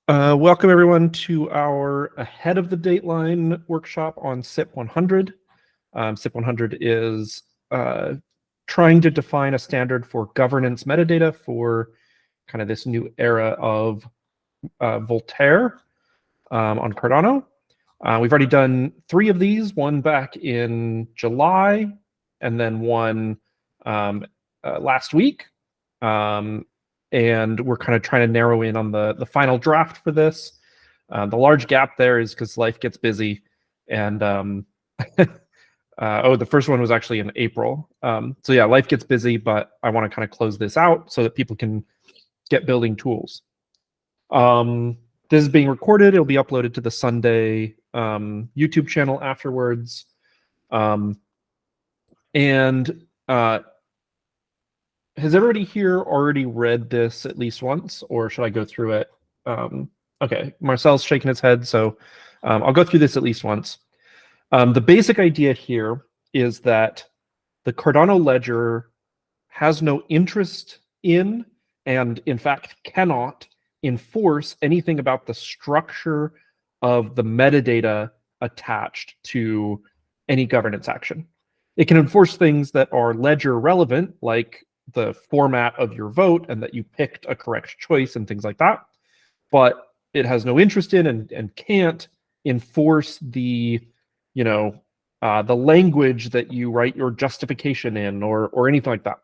Welcome everyone to our Ahead of the Dateline workshop on CIP-100. CIP-100 is trying to define a standard for governance metadata for kind of this new era of Voltaire on Cardano. We've already done 3 of these, one back in July, and then one last week. And we're kind of trying to narrow in on the final draft for this. The large gap there is because life gets busy, and the first one was actually in April. So yeah, life gets busy, but I want to kind of close this out so that people can get building tools. This is being recorded. It'll be uploaded to the Sundae YouTube channel afterwards. Has everybody here already read this at least once, or should I go through it? Okay, Marcel's shaking his head, so I'll go through this at least once. The basic idea here is that the Cardano ledger has no interest in, and in fact cannot enforce anything about the structure of the metadata attached to any governance action. It can enforce things that are ledger relevant, like the format of your vote and that you picked a correct choice and things like that, but it has no interest in and can't enforce the language that you write your justification in or anything like that.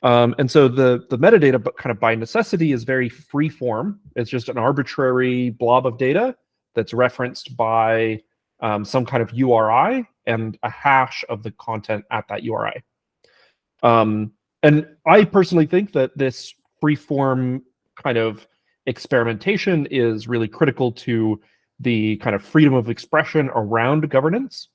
And so the metadata, but kind of by necessity, is very free form. It's just an arbitrary blob of data that's referenced by some kind of URI and a hash of the content at that URI. And I personally think that this free-form kind of experimentation is really critical to the kind of freedom of expression around governance.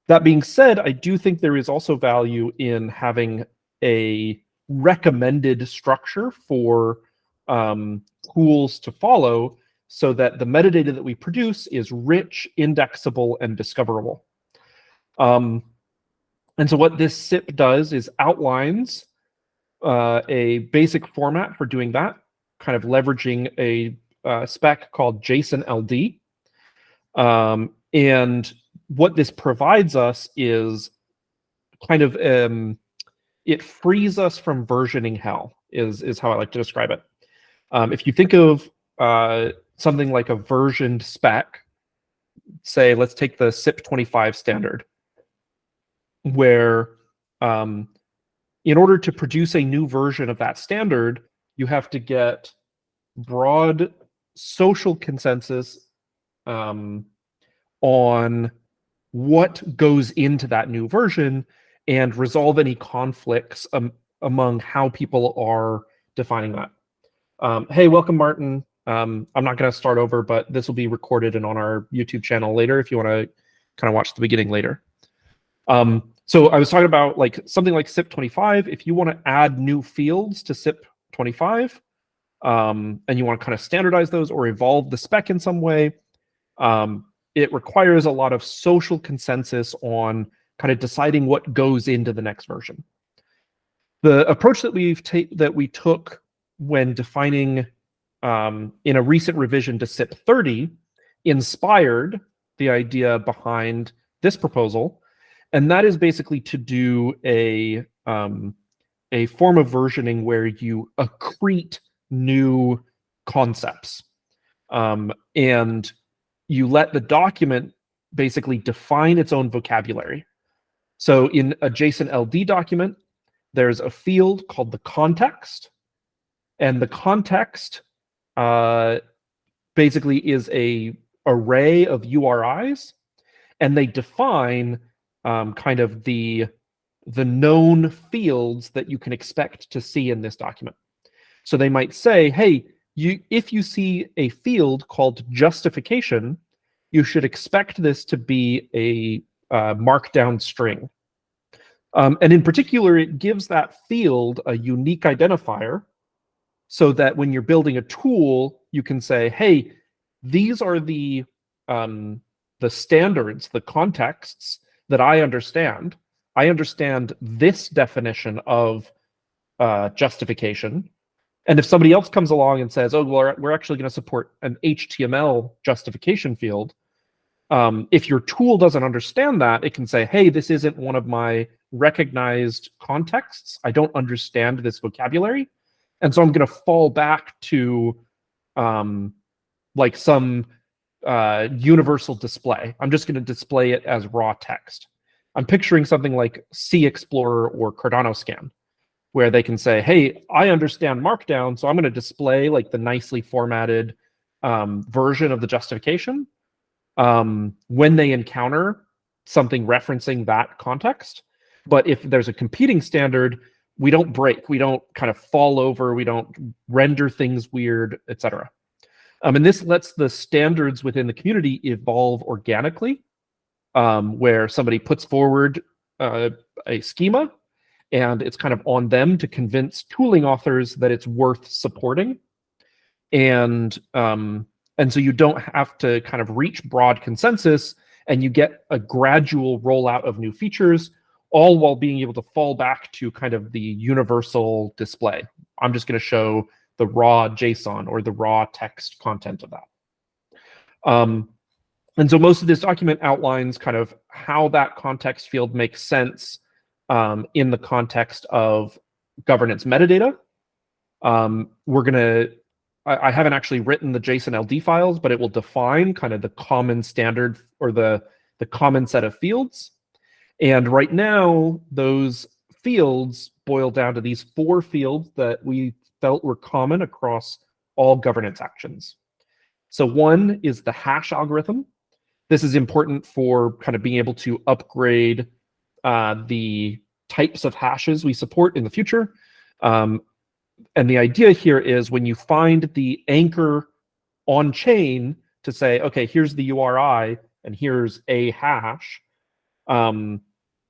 That being said, I do think there is also value in having a recommended structure for tools to follow so that the metadata that we produce is rich, indexable, and discoverable. And so what this CIP does is outlines a basic format for doing that, kind of leveraging a spec called JSON-LD. And what this provides us is kind of, it frees us from versioning hell, is how I like to describe it. If you think of something like a versioned spec, say, let's take the CIP-25 standard, where in order to produce a new version of that standard, you have to get broad social consensus on what goes into that new version and resolve any conflicts among how people are defining that. Hey, welcome, Martin. I'm not going to start over, but this will be recorded and on our YouTube channel later if you want to kind of watch the beginning later. So I was talking about like something like CIP-25. If you want to add new fields to CIP-25, and you want to kind of standardize those or evolve the spec in some way, it requires a lot of social consensus on kind of deciding what goes into the next version. The approach that we took when defining in a recent revision to CIP-30 inspired the idea behind this proposal. And that is basically to do a form of versioning where you accrete new concepts. And you let the document basically define its own vocabulary. So in a JSON-LD document, there's a field called the context. And the context basically is an array of URIs. And they define kind of the known fields that you can expect to see in this document. So they might say, hey, if you see a field called justification, you should expect this to be a markdown string. And in particular, it gives that field a unique identifier so that when you're building a tool, you can say, hey, these are the standards, the contexts that I understand. I understand this definition of justification. And if somebody else comes along and says, oh, well, we're actually going to support an HTML justification field, if your tool doesn't understand that, it can say, hey, this isn't one of my recognized contexts. I don't understand this vocabulary. And so I'm going to fall back to like some universal display. I'm just going to display it as raw text. I'm picturing something like C Explorer or Cardano Scan, where they can say, hey, I understand Markdown, so I'm going to display like the nicely formatted version of the justification when they encounter something referencing that context. But if there's a competing standard, we don't break, we don't kind of fall over, we don't render things weird, etc. And this lets the standards within the community evolve organically, where somebody puts forward a schema, and it's kind of on them to convince tooling authors that it's worth supporting. And so you don't have to kind of reach broad consensus, and you get a gradual rollout of new features, all while being able to fall back to kind of the universal display. I'm just going to show the raw JSON or the raw text content of that. And so most of this document outlines kind of how that context field makes sense in the context of governance metadata. I haven't actually written the JSON LD files, but it will define kind of the common standard or the common set of fields. And right now, those fields boil down to these 4 fields that we felt were common across all governance actions. So one is the hash algorithm. This is important for kind of being able to upgrade the types of hashes we support in the future. And the idea here is when you find the anchor on chain to say, okay, here's the URI and here's a hash,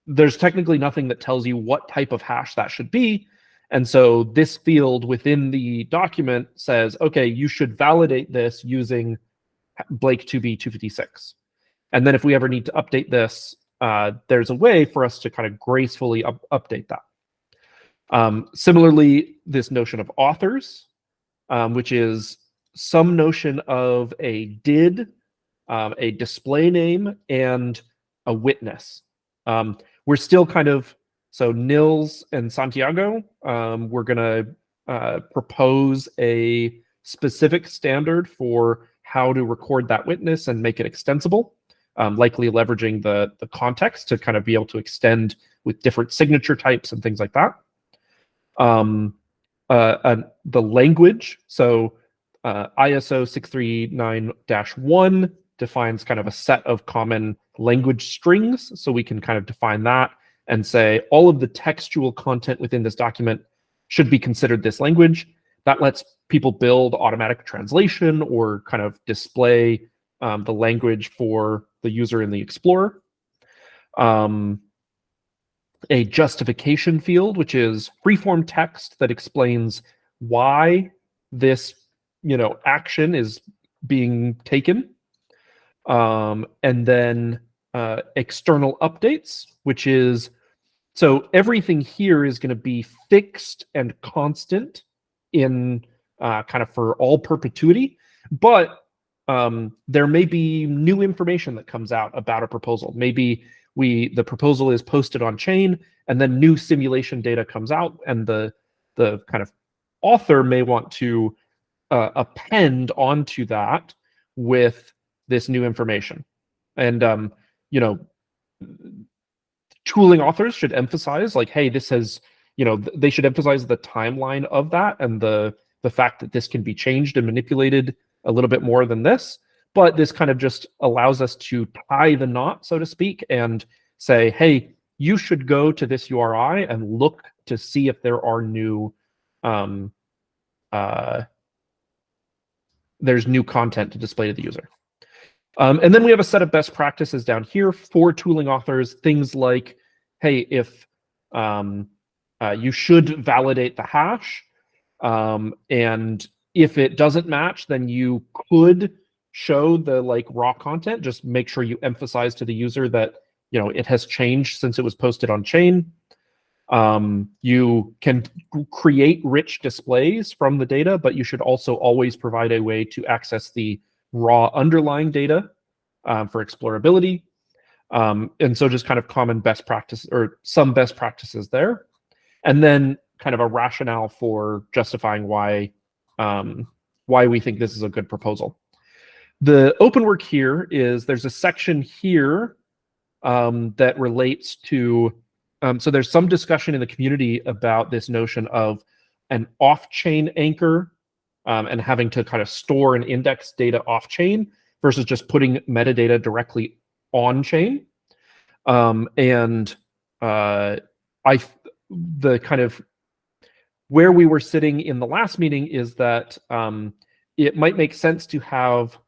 there's technically nothing that tells you what type of hash that should be. And so this field within the document says, okay, you should validate this using Blake2B 256. And then if we ever need to update this, there's a way for us to kind of gracefully update that. Similarly, this notion of authors, which is some notion of a did, a display name, and a witness. We're still kind of, so Nils and Santiago, we're going to propose a specific standard for how to record that witness and make it extensible, likely leveraging the context to kind of be able to extend with different signature types and things like that. The language, so ISO 639-1 defines kind of a set of common language strings, so we can kind of define that and say all of the textual content within this document should be considered this language. That lets people build automatic translation or kind of display the language for the user in the Explorer. A justification field, which is freeform text that explains why this, action is being taken. And then external updates, which is, so everything here is going to be fixed and constant in kind of for all perpetuity, but there may be new information that comes out about a proposal. Maybe the proposal is posted on chain, and then new simulation data comes out, and the kind of author may want to append onto that with this new information. And tooling authors should emphasize, like, hey, this has, they should emphasize the timeline of that and the fact that this can be changed and manipulated a little bit more than this. But this kind of just allows us to tie the knot, so to speak, and say, hey, you should go to this URI and look to see if there are new, there's new content to display to the user. And then we have a set of best practices down here for tooling authors, things like, hey, if you should validate the hash, and if it doesn't match, then you could show the raw content. Just make sure you emphasize to the user that it has changed since it was posted on chain. You can create rich displays from the data, but you should also always provide a way to access the raw underlying data for explorability. And so just kind of common best practice or some best practices there. And then kind of a rationale for justifying why we think this is a good proposal. The open work here is there's a section here that relates to, so there's some discussion in the community about this notion of an off-chain anchor and having to kind of store and index data off-chain versus just putting metadata directly on-chain. The kind of where we were sitting in the last meeting is that it might make sense to have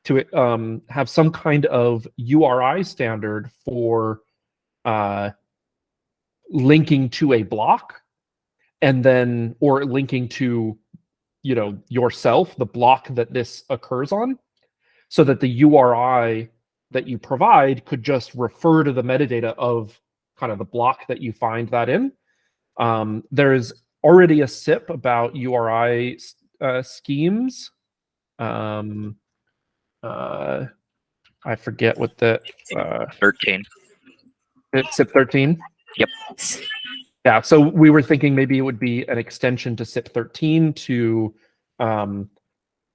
some kind of URI standard for linking to a block, and then or linking to yourself, the block that this occurs on, so that the URI that you provide could just refer to the metadata of kind of the block that you find that in. There is already a CIP about URI schemes. I forget what the 13. It's CIP 13. Yep. Yeah. So we were thinking maybe it would be an extension to CIP 13 to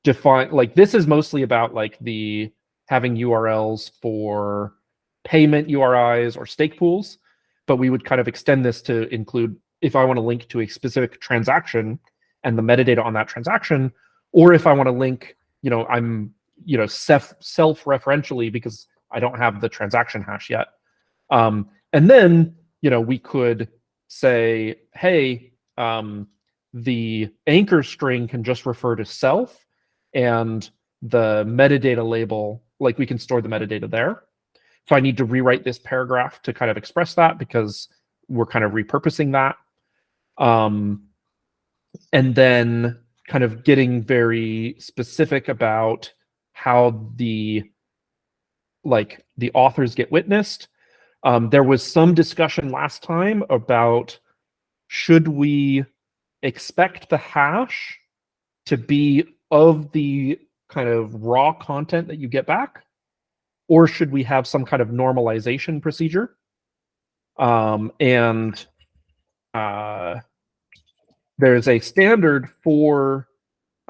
define. Like this is mostly about like the having URLs for payment URIs or stake pools, but we would kind of extend this to include if I want to link to a specific transaction and the metadata on that transaction, or if I want to link, I'm self-referentially because I don't have the transaction hash yet. And then, we could say, hey, the anchor string can just refer to self, and the metadata label, like we can store the metadata there. So I need to rewrite this paragraph to kind of express that because we're kind of repurposing that. And then kind of getting very specific about how the authors get witnessed. There was some discussion last time about should we expect the hash to be of the kind of raw content that you get back, or should we have some kind of normalization procedure? There's a standard for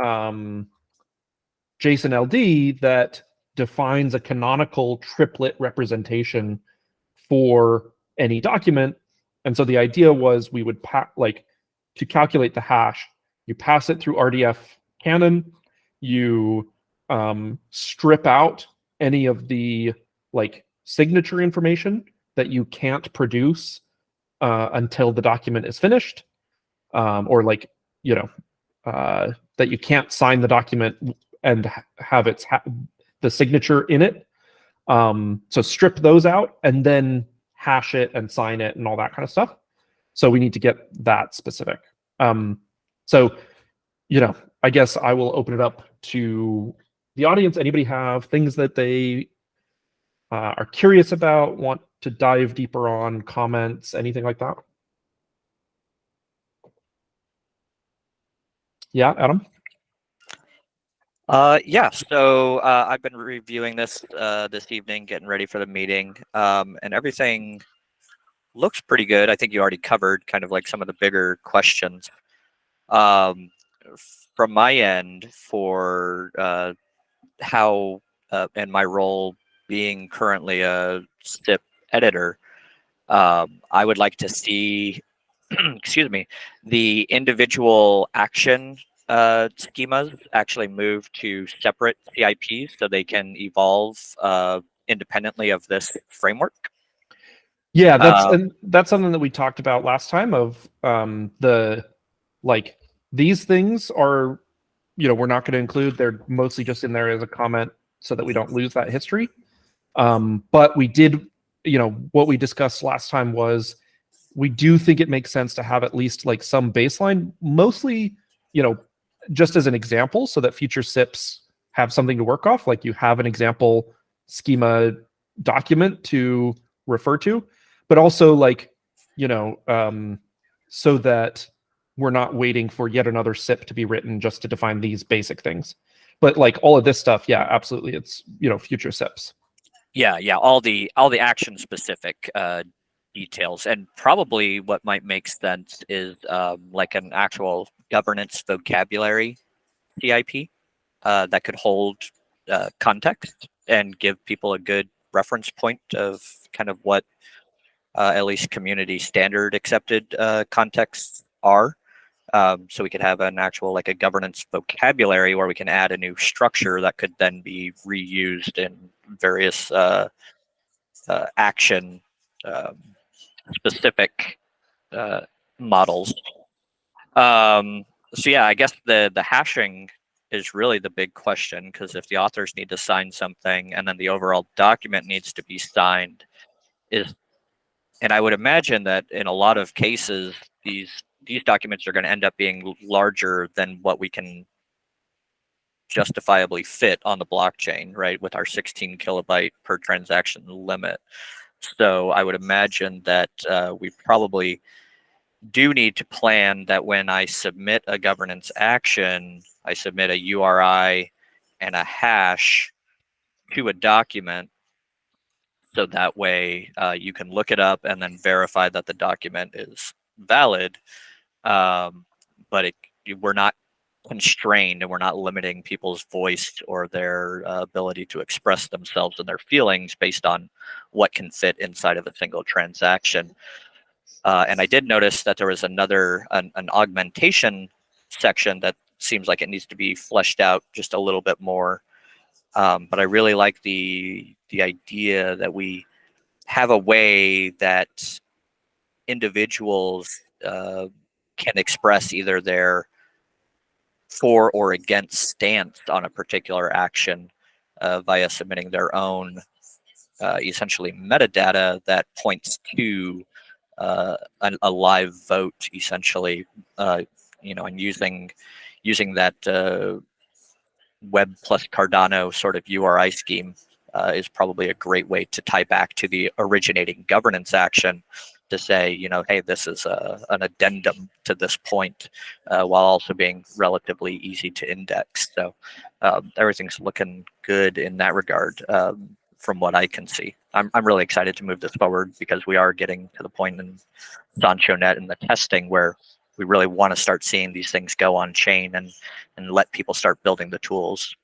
JSON-LD that defines a canonical triplet representation for any document. And so the idea was we would to calculate the hash, you pass it through RDF canon, you strip out any of the signature information that you can't produce until the document is finished, or that you can't sign the document and have the signature in it. So strip those out and then hash it and sign it and all that kind of stuff. So we need to get that specific. So, I guess I will open it up to the audience. Anybody have things that they are curious about, want to dive deeper on, comments, anything like that? Yeah, Adam? Yeah, so I've been reviewing this this evening, getting ready for the meeting, and everything looks pretty good. I think you already covered kind of like some of the bigger questions. From my end, for how and my role being currently a CIP editor, I would like to see, excuse me, the individual action schemas actually move to separate CIPs so they can evolve independently of this framework. Yeah, that's something that we talked about last time of these things are, we're not going to include, they're mostly just in there as a comment so that we don't lose that history. But we did, what we discussed last time was we do think it makes sense to have at least some baseline, mostly, just as an example, so that future CIPs have something to work off. Like you have an example schema document to refer to, but also so that we're not waiting for yet another CIP to be written just to define these basic things. But like all of this stuff, yeah, absolutely, it's future CIPs. Yeah, all the action specific details, and probably what might make sense is like an actual governance vocabulary CIP that could hold context and give people a good reference point of kind of what at least community standard accepted contexts are. So we could have an actual like a governance vocabulary where we can add a new structure that could then be reused in various action specific models. So yeah, I guess the hashing is really the big question, because if the authors need to sign something and then the overall document needs to be signed, and I would imagine that in a lot of cases these documents are going to end up being larger than what we can justifiably fit on the blockchain, right, with our 16 kilobyte per transaction limit. So I would imagine that we probably do need to plan that when I submit a governance action, I submit a URI and a hash to a document, so that way you can look it up and then verify that the document is valid. But we're not constrained, and we're not limiting people's voice or their ability to express themselves and their feelings based on what can fit inside of a single transaction. And I did notice that there was an augmentation section that seems like it needs to be fleshed out just a little bit more. But I really like the idea that we have a way that individuals can express either their for or against stance on a particular action via submitting their own essentially metadata that points to a live vote, essentially, and using that Web plus Cardano sort of URI scheme is probably a great way to tie back to the originating governance action to say, hey, this is an addendum to this point, while also being relatively easy to index. So everything's looking good in that regard. From what I can see, I'm really excited to move this forward, because we are getting to the point in SanchoNet and the testing where we really want to start seeing these things go on chain and let people start building the tools.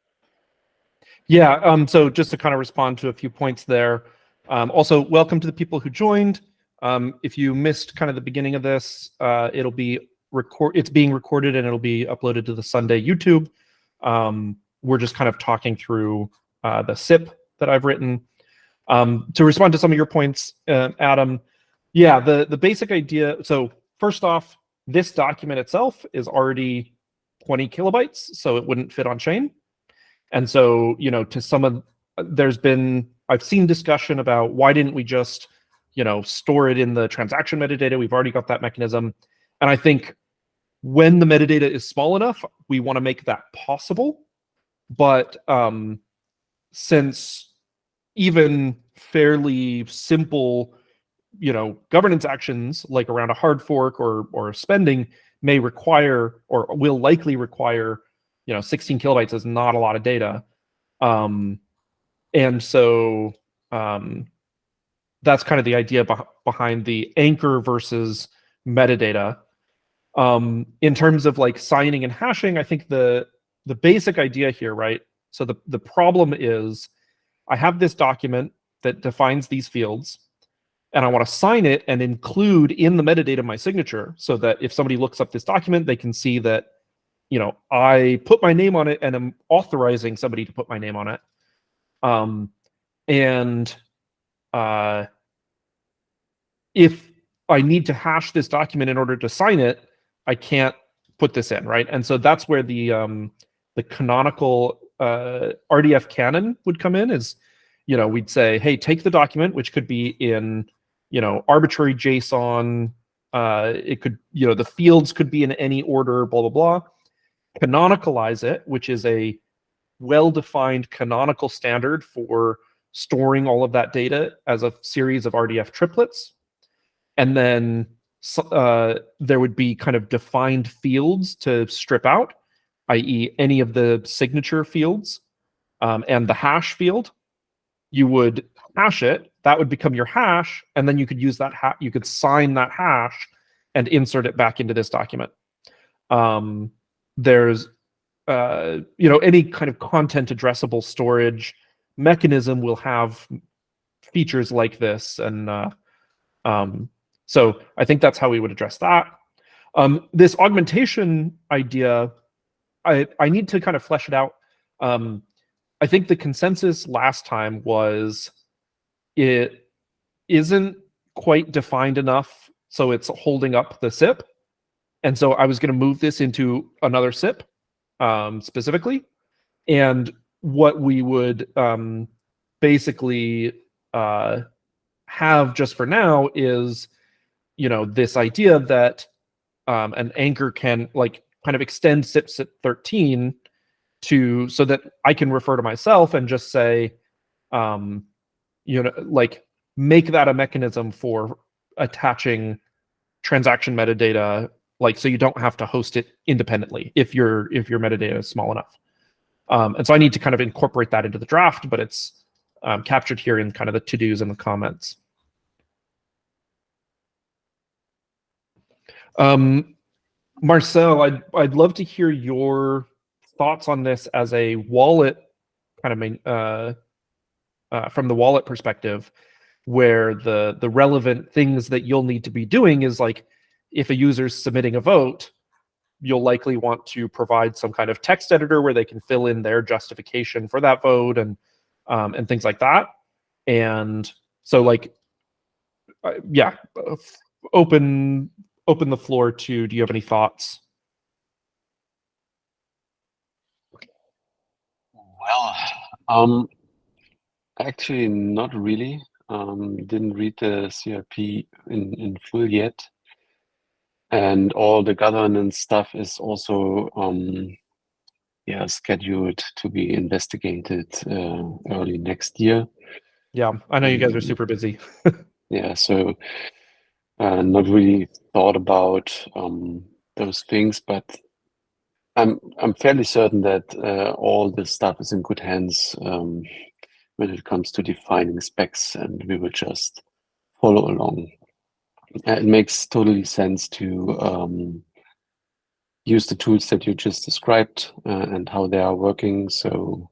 Yeah, so just to kind of respond to a few points there. Also, welcome to the people who joined. If you missed kind of the beginning of this, it's being recorded and it'll be uploaded to the Sundae YouTube. We're just kind of talking through the CIP that I've written. To respond to some of your points, Adam, yeah, the basic idea. So first off, this document itself is already 20 kilobytes, so it wouldn't fit on chain. And so, to some of, I've seen discussion about why didn't we just, store it in the transaction metadata? We've already got that mechanism. And I think when the metadata is small enough, we want to make that possible. But since even fairly simple, governance actions like around a hard fork or spending may require or will likely require, 16 kilobytes is not a lot of data. And so that's kind of the idea behind the anchor versus metadata. In terms of like signing and hashing, I think the basic idea here, right? So the problem is I have this document that defines these fields, and I want to sign it and include in the metadata my signature, so that if somebody looks up this document, they can see that, I put my name on it and I'm authorizing somebody to put my name on it. If I need to hash this document in order to sign it, I can't put this in, right? And so that's where the canonical RDF canon would come in. Is, we'd say, hey, take the document, which could be in, arbitrary JSON. It could, the fields could be in any order, blah, blah, blah. Canonicalize it, which is a well-defined canonical standard for storing all of that data as a series of RDF triplets. and then there would be kind of defined fields to strip out, i.e. any of the signature fields and the hash field. You would hash it, that would become your hash, and then you could use that you could sign that hash and insert it back into this document. There's any kind of content addressable storage mechanism will have features like this, and so I think that's how we would address that. This augmentation idea, I need to kind of flesh it out. I think the consensus last time was it isn't quite defined enough, so it's holding up the CIP. And so I was going to move this into another CIP specifically. And what we would basically have just for now is, this idea that an anchor can like kind of extend CIP 13 so that I can refer to myself and just say, like make that a mechanism for attaching transaction metadata, like so you don't have to host it independently if your metadata is small enough. And so I need to kind of incorporate that into the draft, but it's captured here in kind of the to-dos and the comments. Marcel, I'd love to hear your thoughts on this as a wallet kind of from the wallet perspective, where the relevant things that you'll need to be doing is like, if a user's submitting a vote, you'll likely want to provide some kind of text editor where they can fill in their justification for that vote and things like that. And so like, yeah, open the floor to, do you have any thoughts? Well, actually not really. Didn't read the CIP in full yet. And all the governance stuff is also scheduled to be investigated early next year. Yeah, I know you guys are super busy. Yeah, so not really thought about those things, but I'm fairly certain that all this stuff is in good hands when it comes to defining specs, and we will just follow along. It makes totally sense to use the tools that you just described and how they are working. So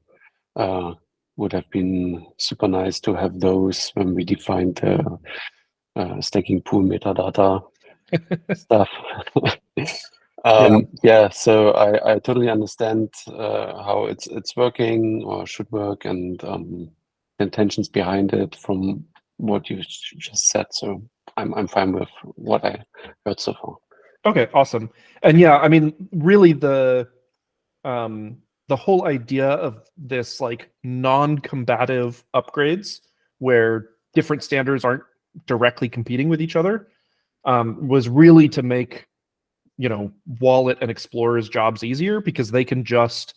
would have been super nice to have those when we defined the stacking pool metadata stuff. Yeah, so I totally understand how it's working or should work, and the intentions behind it from what you just said. So I'm fine with what I heard so far. Okay, awesome. And yeah, I mean, really the whole idea of this like non-combative upgrades where different standards aren't directly competing with each other was really to make, Wallet and Explorer's jobs easier, because they can just,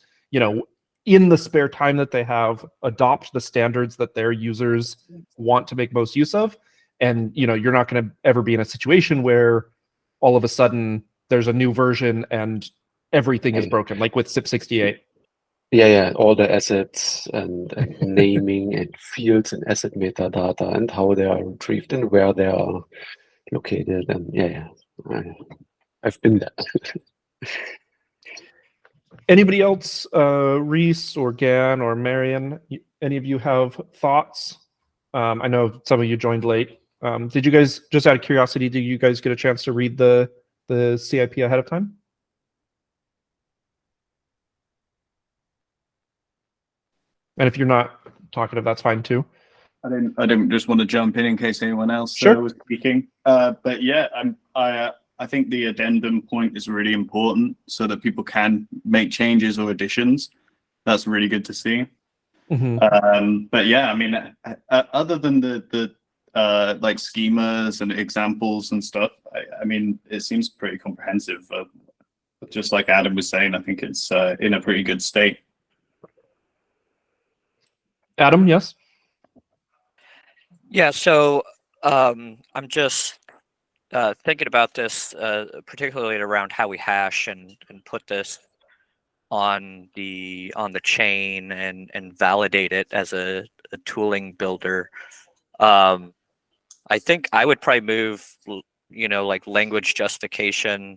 in the spare time that they have, adopt the standards that their users want to make most use of. And, you're not going to ever be in a situation where all of a sudden there's a new version and everything is broken, like with CIP-68. Yeah, all the assets and naming and fields and asset metadata and how they are retrieved and where they are located. And I've been there. Anybody else, Reese or Gan or Marion, any of you have thoughts? I know some of you joined late. Did you guys, just out of curiosity, did you guys get a chance to read the CIP ahead of time? And if you're not talkative, that's fine too. I didn't just want to jump in case anyone else was speaking. But yeah, I think the addendum point is really important so that people can make changes or additions. That's really good to see. Mm-hmm. But yeah, I mean, other than the like schemas and examples and stuff, I mean, it seems pretty comprehensive. Just like Adam was saying, I think it's in a pretty good state. Adam, yes? Yeah, so I'm just thinking about this, particularly around how we hash and put this on the chain and validate it as a tooling builder. I think I would probably move, like language justification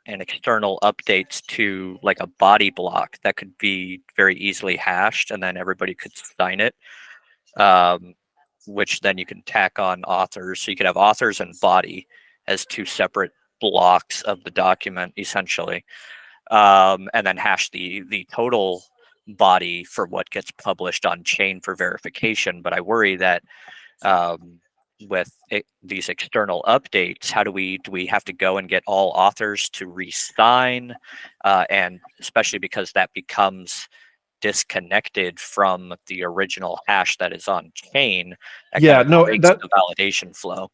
and external updates to like a body block that could be very easily hashed, and then everybody could sign it. Which then you can tack on authors. So you could have authors and body as two separate blocks of the document, essentially, and then hash the total body for what gets published on chain for verification. But I worry that with these external updates, do we have to go and get all authors to re-sign, and especially because that becomes disconnected from the original hash that is on chain, that Yeah, kind of no, breaks the validation flow.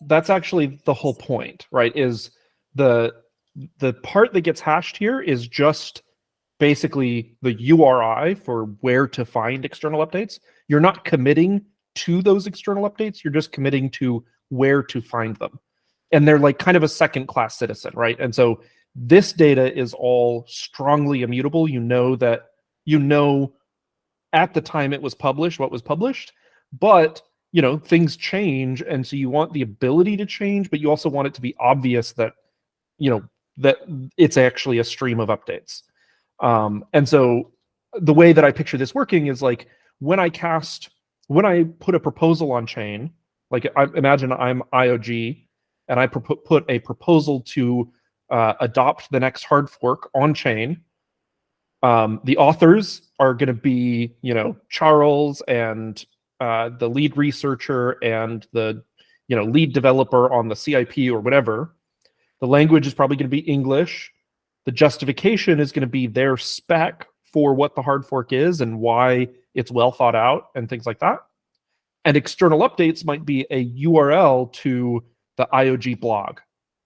That's actually the whole point, right? Is the part that gets hashed here is just basically the URI for where to find external updates. You're not committing to those external updates. You're just committing to where to find them. And they're like kind of a second-class citizen, right? And so this data is all strongly immutable. You know at the time it was published what was published, but things change, and so you want the ability to change, but you also want it to be obvious that that it's actually a stream of updates. And so the way that I picture this working is like when I put a proposal on chain, like imagine I'm IOG and I put a proposal to adopt the next hard fork on chain. The authors are going to be, Charles and the lead researcher and the, lead developer on the CIP or whatever. The language is probably going to be English. The justification is going to be their spec for what the hard fork is and why it's well thought out and things like that. And external updates might be a URL to the IOG blog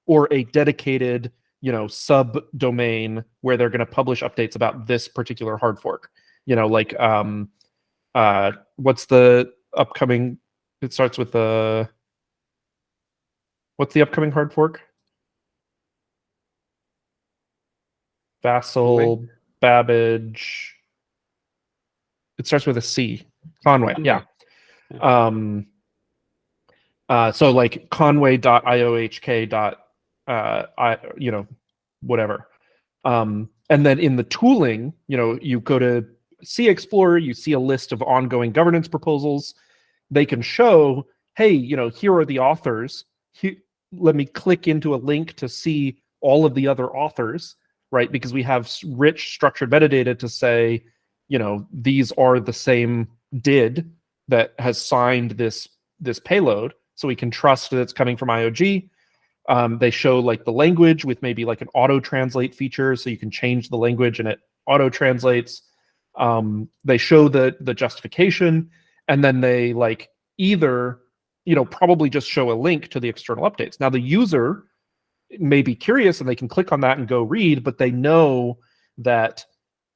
or a dedicated, subdomain where they're going to publish updates about this particular hard fork. Like what's the upcoming? It starts with what's the upcoming hard fork? Vassal, Babbage. It starts with a C. Conway, yeah. So like conway.iohk. Whatever. And then in the tooling, you go to C Explorer, you see a list of ongoing governance proposals. They can show, hey, here are the authors. Let me click into a link to see all of the other authors, right? Because we have rich structured metadata to say, these are the same DID that has signed this payload, so we can trust that it's coming from IOG. They show like the language with maybe like an auto translate feature, so you can change the language and it auto translates. They show the justification, and then they like either probably just show a link to the external updates. Now the user may be curious and they can click on that and go read, but they know that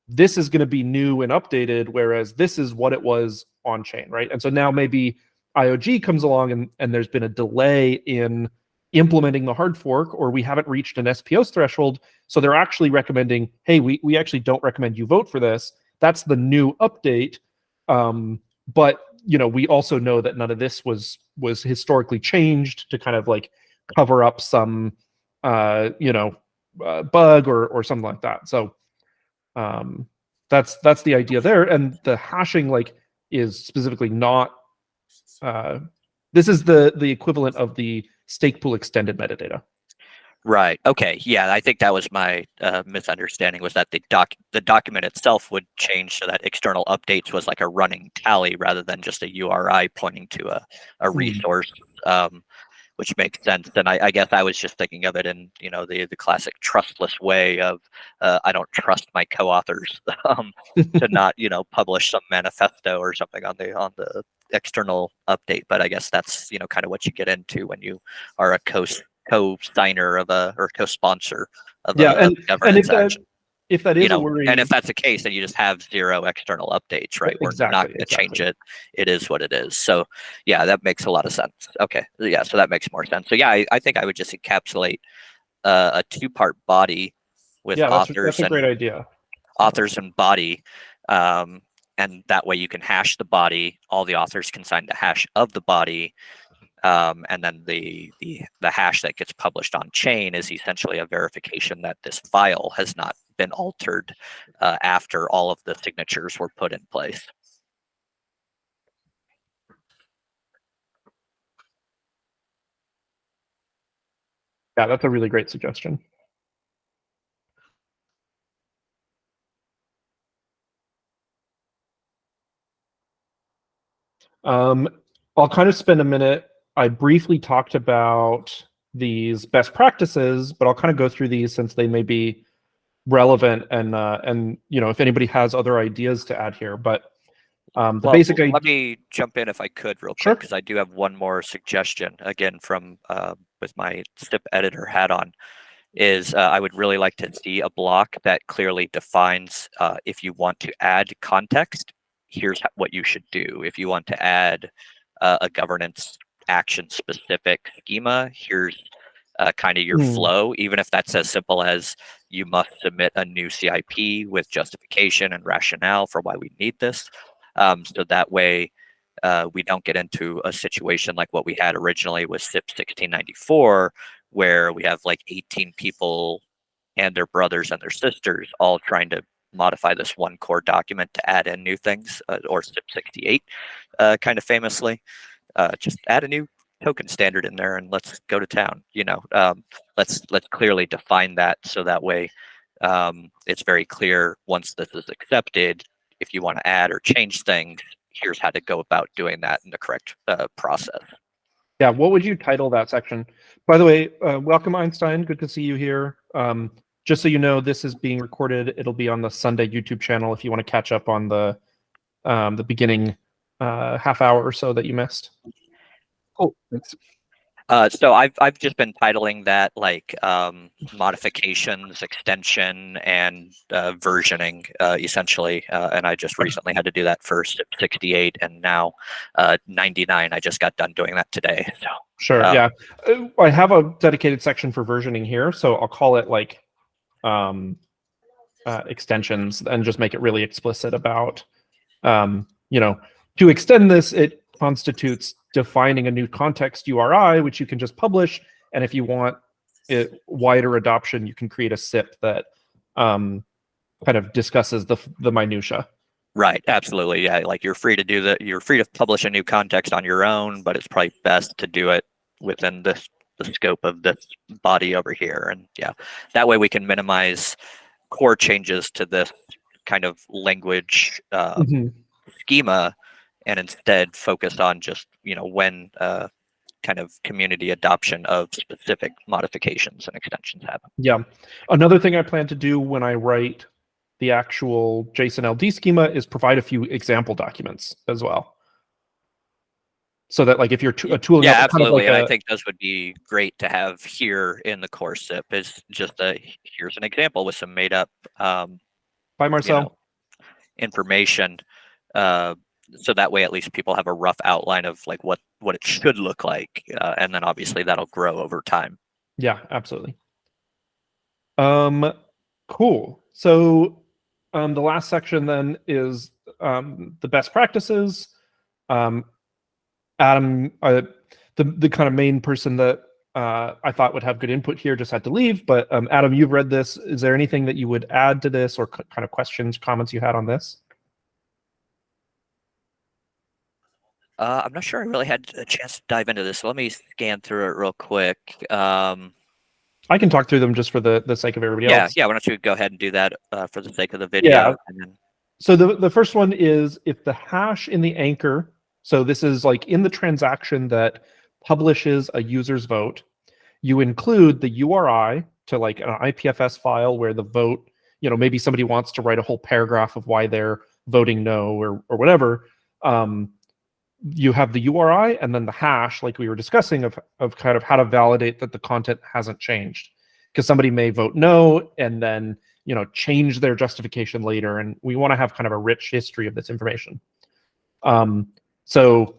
this is going to be new and updated, whereas this is what it was on chain, right? And so now maybe IOG comes along and there's been a delay in implementing the hard fork, or we haven't reached an SPO's threshold, so they're actually recommending, hey, we actually don't recommend you vote for this. That's the new update. But we also know that none of this was historically changed to kind of like cover up some bug or something like that. So that's the idea there. And the hashing like is specifically not this is the equivalent of the stake pool extended metadata. Right. Okay. Yeah, I think that was my misunderstanding, was that the document itself would change so that external updates was like a running tally rather than just a URI pointing to a resource, which makes sense. And I guess I was just thinking of it in the classic trustless way of I don't trust my co-authors to not publish some manifesto or something on the external update. But I guess that's kind of what you get into when you are a co-signer of or co-sponsor of a governance action. if that is a worry, and if that's the case, then you just have 0 external updates, right? We're not going to change it. It is what it is. So yeah, that makes a lot of sense. Okay, yeah, so that makes more sense. So yeah, I think I would just encapsulate a 2-part body with that's a great idea. Authors and body, and that way you can hash the body. All the authors can sign the hash of the body. And then the hash that gets published on chain is essentially a verification that this file has not been altered after all of the signatures were put in place. Yeah, that's a really great suggestion. I'll kind of spend a minute. I briefly talked about these best practices, but I'll kind of go through these since they may be relevant, and if anybody has other ideas to add here. But basic idea. Let me jump in if I could real quick, because I do have one more suggestion, again, from with my SIP editor hat on, is I would really like to see a block that clearly defines if you want to add context, here's what you should do. If you want to add a governance action specific schema, here's kind of your flow, even if that's as simple as you must submit a new CIP with justification and rationale for why we need this. So that way we don't get into a situation like what we had originally with CIP 1694, where we have like 18 people and their brothers and their sisters all trying to modify this one core document to add in new things, or CIP 68 kind of famously. Just add a new token standard in there and let's go to town. Let's clearly define that, so that way it's very clear once this is accepted, if you want to add or change things, here's how to go about doing that in the correct process. Yeah, what would you title that section? By the way, welcome Einstein, good to see you here. Just so you know, this is being recorded. It'll be on the Sunday YouTube channel if you want to catch up on the beginning half hour or so that you missed. Cool, thanks. So I've just been titling that like modifications, extension, and versioning essentially, and I just recently had to do that for CIP 68, and now 99. I just got done doing that today. So sure, yeah, I have a dedicated section for versioning here, so I'll call it like extensions and just make it really explicit about to extend this, it constitutes defining a new context URI, which you can just publish. And if you want it wider adoption, you can create a SIP that kind of discusses the minutia. Right, absolutely, yeah. Like you're free to do that. You're free to publish a new context on your own, but it's probably best to do it within the scope of this body over here. And yeah, that way we can minimize core changes to this kind of language schema, and instead focus on just when kind of community adoption of specific modifications and extensions happen. Yeah, another thing I plan to do when I write the actual JSON LD schema is provide a few example documents as well, so that like if you're tooling yeah, up absolutely, kind of like and I think those would be great to have here in the core SIP. Is just here's an example with some made up by Marcel information. So that way at least people have a rough outline of like what it should look like, and then obviously that'll grow over time. Yeah, absolutely. Cool. So the last section then is the best practices. Adam, the kind of main person that I thought would have good input here just had to leave, but Adam, you've read this. Is there anything that you would add to this, or kind of questions, comments you had on this? I'm not sure I really had a chance to dive into this, so let me scan through it real quick. I can talk through them just for the sake of everybody else. Yeah, why don't you go ahead and do that for the sake of the video. Yeah. And then... So the first one is if the hash in the anchor, so this is like in the transaction that publishes a user's vote, you include the URI to like an IPFS file where the vote, maybe somebody wants to write a whole paragraph of why they're voting no or whatever. You have the URI and then the hash, like we were discussing, of kind of how to validate that the content hasn't changed. because somebody may vote no and then change their justification later, and we want to have kind of a rich history of this information. So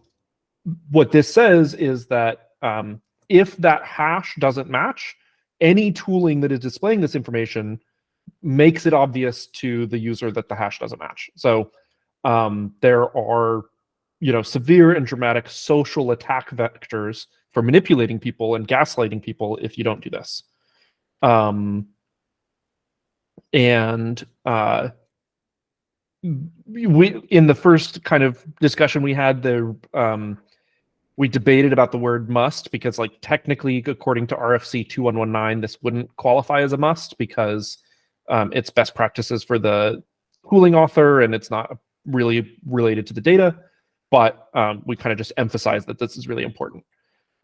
what this says is that if that hash doesn't match, any tooling that is displaying this information makes it obvious to the user that the hash doesn't match. So there are severe and dramatic social attack vectors for manipulating people and gaslighting people if you don't do this. We, in the first kind of discussion we had, we debated about the word must, because like technically, according to RFC 2119, this wouldn't qualify as a must because it's best practices for the tooling author and it's not really related to the data. But we kind of just emphasize that this is really important.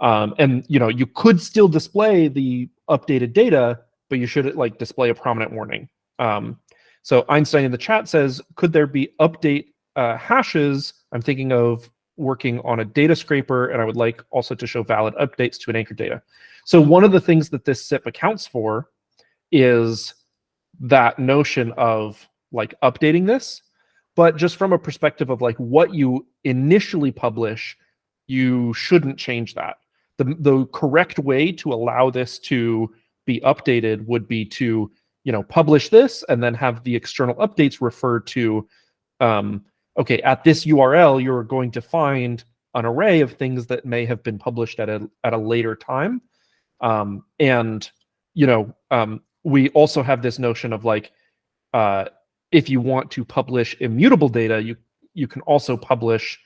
And you could still display the updated data, but you should like display a prominent warning. So Einstein in the chat says, could there be update hashes? I'm thinking of working on a data scraper, and I would like also to show valid updates to an anchor data. So one of the things that this CIP accounts for is that notion of like updating this, but just from a perspective of like what you initially publish, you shouldn't change that. The correct way to allow this to be updated would be to publish this and then have the external updates refer to okay, at this URL, you're going to find an array of things that may have been published at a later time. We also have this notion of like, if you want to publish immutable data, you can also publish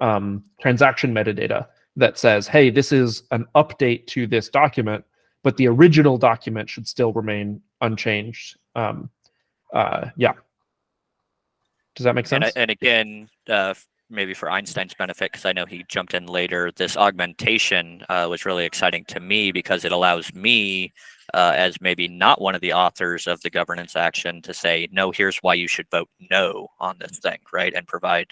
transaction metadata that says, hey, this is an update to this document, but the original document should still remain unchanged. Yeah. Does that make sense? And again, maybe for Einstein's benefit, because I know he jumped in later, this augmentation was really exciting to me because it allows me, as maybe not one of the authors of the governance action, to say, no, here's why you should vote no on this thing, right? And provide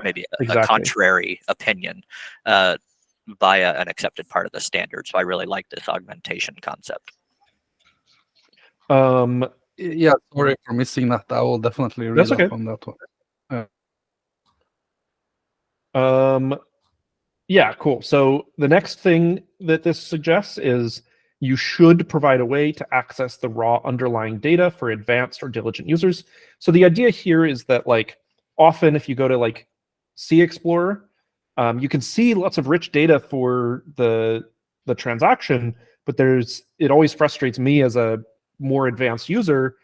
maybe a contrary opinion via an accepted part of the standard. So I really like this augmentation concept. Yeah, sorry for missing that. I will definitely read up on that one. Yeah, cool. So the next thing that this suggests is you should provide a way to access the raw underlying data for advanced or diligent users. So the idea here is that like often if you go to like C Explorer, you can see lots of rich data for the transaction, but it always frustrates me as a more advanced user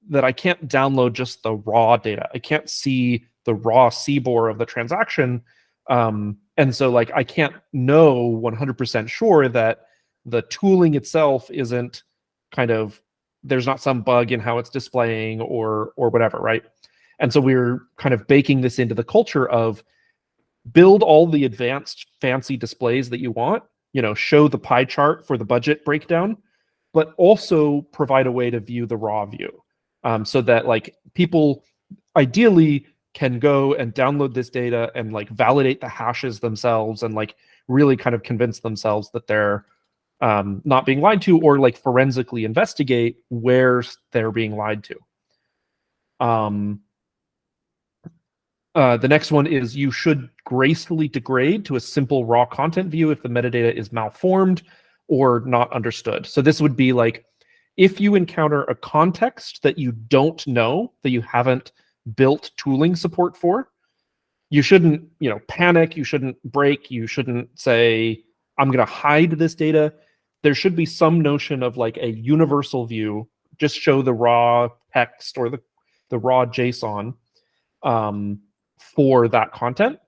that I can't download just the raw data. I can't see the raw CBOR of the transaction. And so like I can't know 100% sure that the tooling itself isn't there's not some bug in how it's displaying or whatever, right? And so we're kind of baking this into the culture of build all the advanced fancy displays that you want, show the pie chart for the budget breakdown, but also provide a way to view the raw view, so that like people ideally can go and download this data and like validate the hashes themselves and like really kind of convince themselves that they're not being lied to, or like forensically investigate where they're being lied to. The next one is you should gracefully degrade to a simple raw content view if the metadata is malformed or not understood. So this would be like, if you encounter a context that you don't know, that you haven't built tooling support for, you shouldn't, panic, you shouldn't break, you shouldn't say, I'm going to hide this data. There should be some notion of like a universal view, just show the raw text or the raw JSON for that content,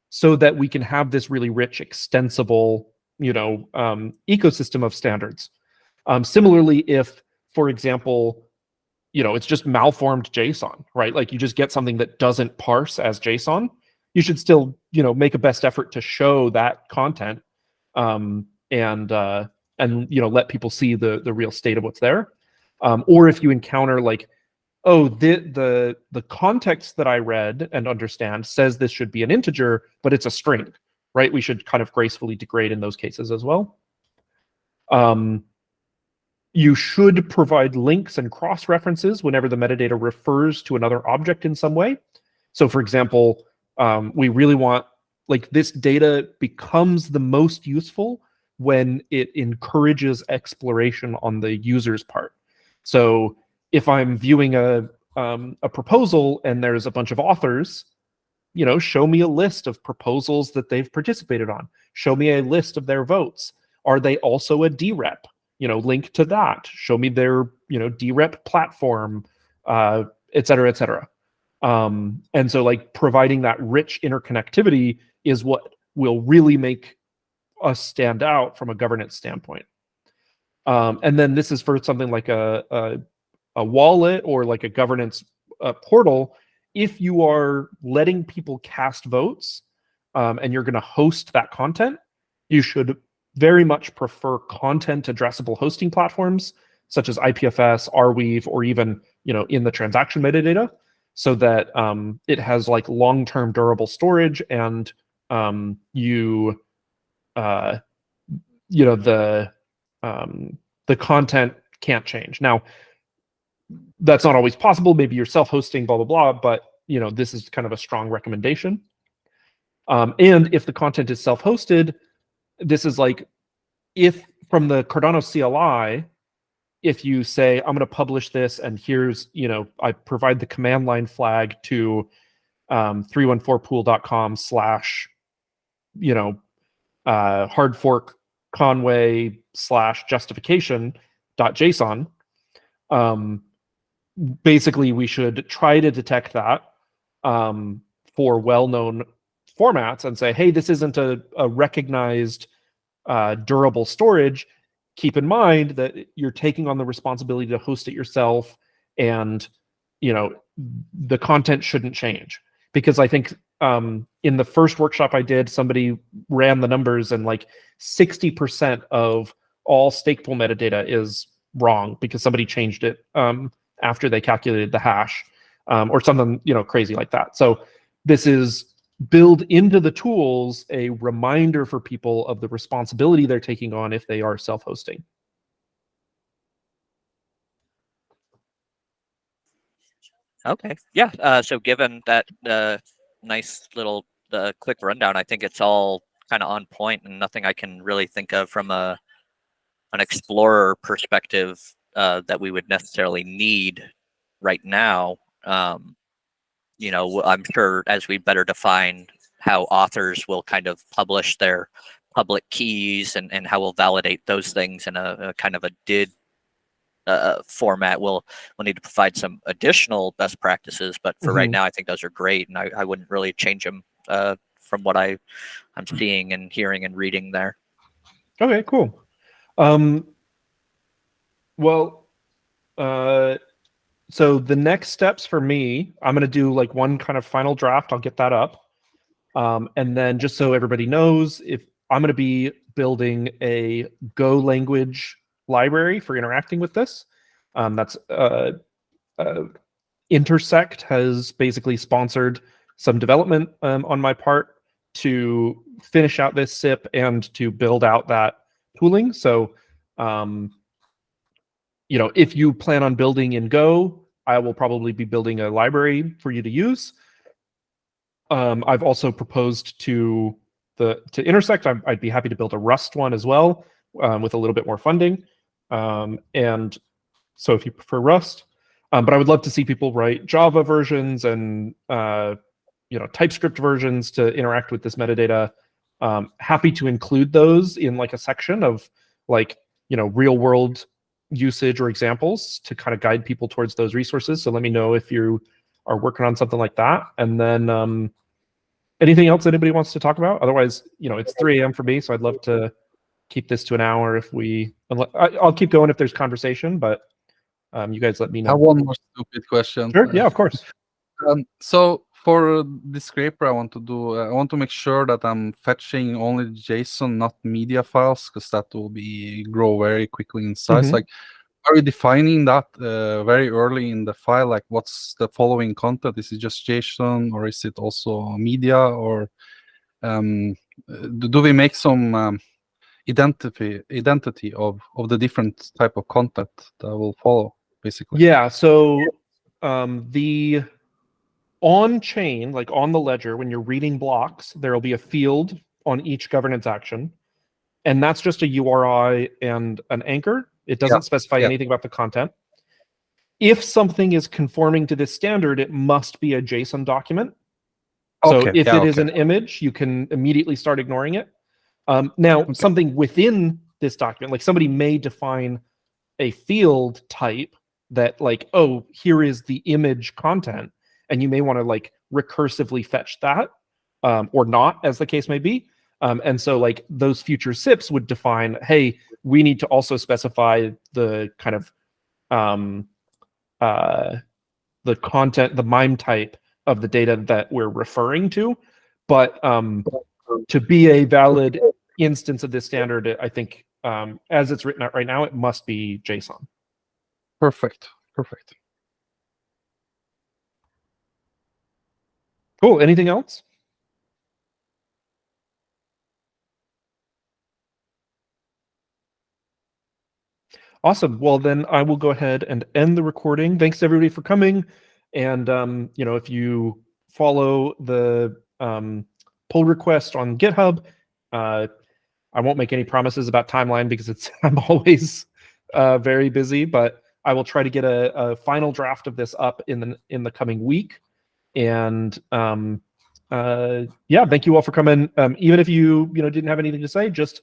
so that we can have this really rich, extensible, ecosystem of standards. Similarly, if, for example, it's just malformed JSON, right? Like you just get something that doesn't parse as JSON, you should still, make a best effort to show that content, and let people see the real state of what's there. Or if you encounter like, oh, the context that I read and understand says this should be an integer, but it's a string, right? We should kind of gracefully degrade in those cases as well. You should provide links and cross-references whenever the metadata refers to another object in some way. So for example, we really want, like, this data becomes the most useful when it encourages exploration on the user's part. So if I'm viewing a proposal and there's a bunch of authors, show me a list of proposals that they've participated on. Show me a list of their votes. Are they also a DREP? Link to that. Show me their, DREP platform, et cetera, et cetera. And so like providing that rich interconnectivity is what will really make us stand out from a governance standpoint. And then this is for something like a wallet or like a governance portal. If you are letting people cast votes and you're going to host that content, you should very much prefer content addressable hosting platforms such as IPFS, Arweave, or even in the transaction metadata, so that it has like long-term durable storage and the content can't change. Now, that's not always possible. Maybe you're self-hosting, blah, blah, blah, but this is kind of a strong recommendation. And if the content is self-hosted, this is like, if from the Cardano CLI, if you say, I'm going to publish this and here's, I provide the command line flag to 314pool.com / hard fork Conway / justification.json, basically we should try to detect that for well-known formats and say, hey, this isn't a recognized durable storage. Keep in mind that you're taking on the responsibility to host it yourself, and the content shouldn't change. Because I think in the first workshop I did, somebody ran the numbers and like 60% of all stake pool metadata is wrong because somebody changed it after they calculated the hash or something crazy like that. So this is build into the tools a reminder for people of the responsibility they're taking on if they are self-hosting. Okay, yeah. So given that nice little quick rundown, I think it's all kind of on point and nothing I can really think of from an explorer perspective that we would necessarily need right now. I'm sure as we better define how authors will kind of publish their public keys and how we'll validate those things in a kind of a DID format, we'll need to provide some additional best practices. But for right now, I think those are great, and I wouldn't really change them from what I'm seeing and hearing and reading there. Okay, cool. So the next steps for me, I'm going to do like one kind of final draft. I'll get that up. And then just so everybody knows, if I'm going to be building a Go language library for interacting with this, that's Intersect has basically sponsored some development on my part to finish out this CIP and to build out that tooling. So if you plan on building in Go, I will probably be building a library for you to use. I've also proposed to Intersect, I'd be happy to build a Rust one as well with a little bit more funding. And so if you prefer Rust, but I would love to see people write Java versions and TypeScript versions to interact with this metadata. Happy to include those in like a section of like real world usage or examples to kind of guide people towards those resources. So let me know if you are working on something like that. And then anything else anybody wants to talk about? Otherwise, it's 3 a.m. for me, so I'd love to keep this to an hour if I'll keep going if there's conversation, but you guys let me know. I have one more stupid question. Sure, yeah, of course. So for this scraper, I want to make sure that I'm fetching only JSON, not media files, because that will grow very quickly in size. Like, are we defining that very early in the file? Like, what's the following content? Is it just JSON, or is it also media, or do we make some identity of the different type of content that will follow, basically. Yeah. So the on-chain, like on the ledger, when you're reading blocks, there will be a field on each governance action, and that's just a URI and an anchor. It doesn't specify anything about the content. If something is conforming to this standard, it must be a JSON document. So if it is an image, you can immediately start ignoring it. Now, something within this document, like somebody may define a field type that like, oh, here is the image content, and you may want to like recursively fetch that or not, as the case may be. And so like those future SIPs would define, hey, we need to also specify the kind of the content, the MIME type of the data that we're referring to. But to be a valid instance of this standard, I think as it's written out right now, it must be JSON. Perfect. Cool. Anything else? Awesome. Well, then I will go ahead and end the recording. Thanks everybody for coming. And if you follow the pull request on GitHub, I won't make any promises about timeline because I'm always very busy, but I will try to get a final draft of this up in the coming week. And yeah, thank you all for coming. Even if you didn't have anything to say, just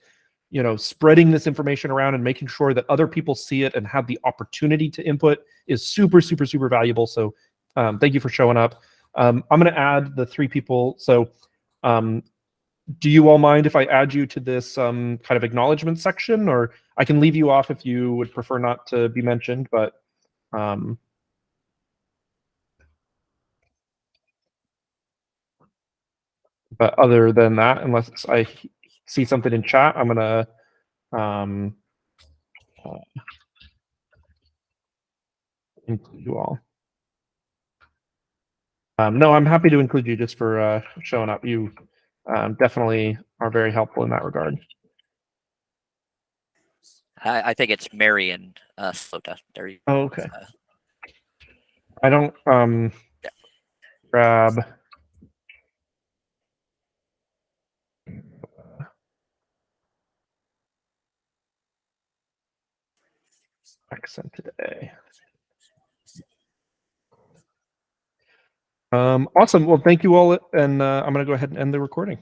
spreading this information around and making sure that other people see it and have the opportunity to input is super, super, super valuable. So thank you for showing up. I'm going to add the 3 people. So do you all mind if I add you to this kind of acknowledgement section, or I can leave you off if you would prefer not to be mentioned, but other than that, unless I see something in chat, I'm going to include you all. No, I'm happy to include you just for showing up. You definitely are very helpful in that regard. I think it's Marion Slota. There you Oh, okay. I don't grab accent today. Awesome. Well, thank you all, and I'm going to go ahead and end the recording.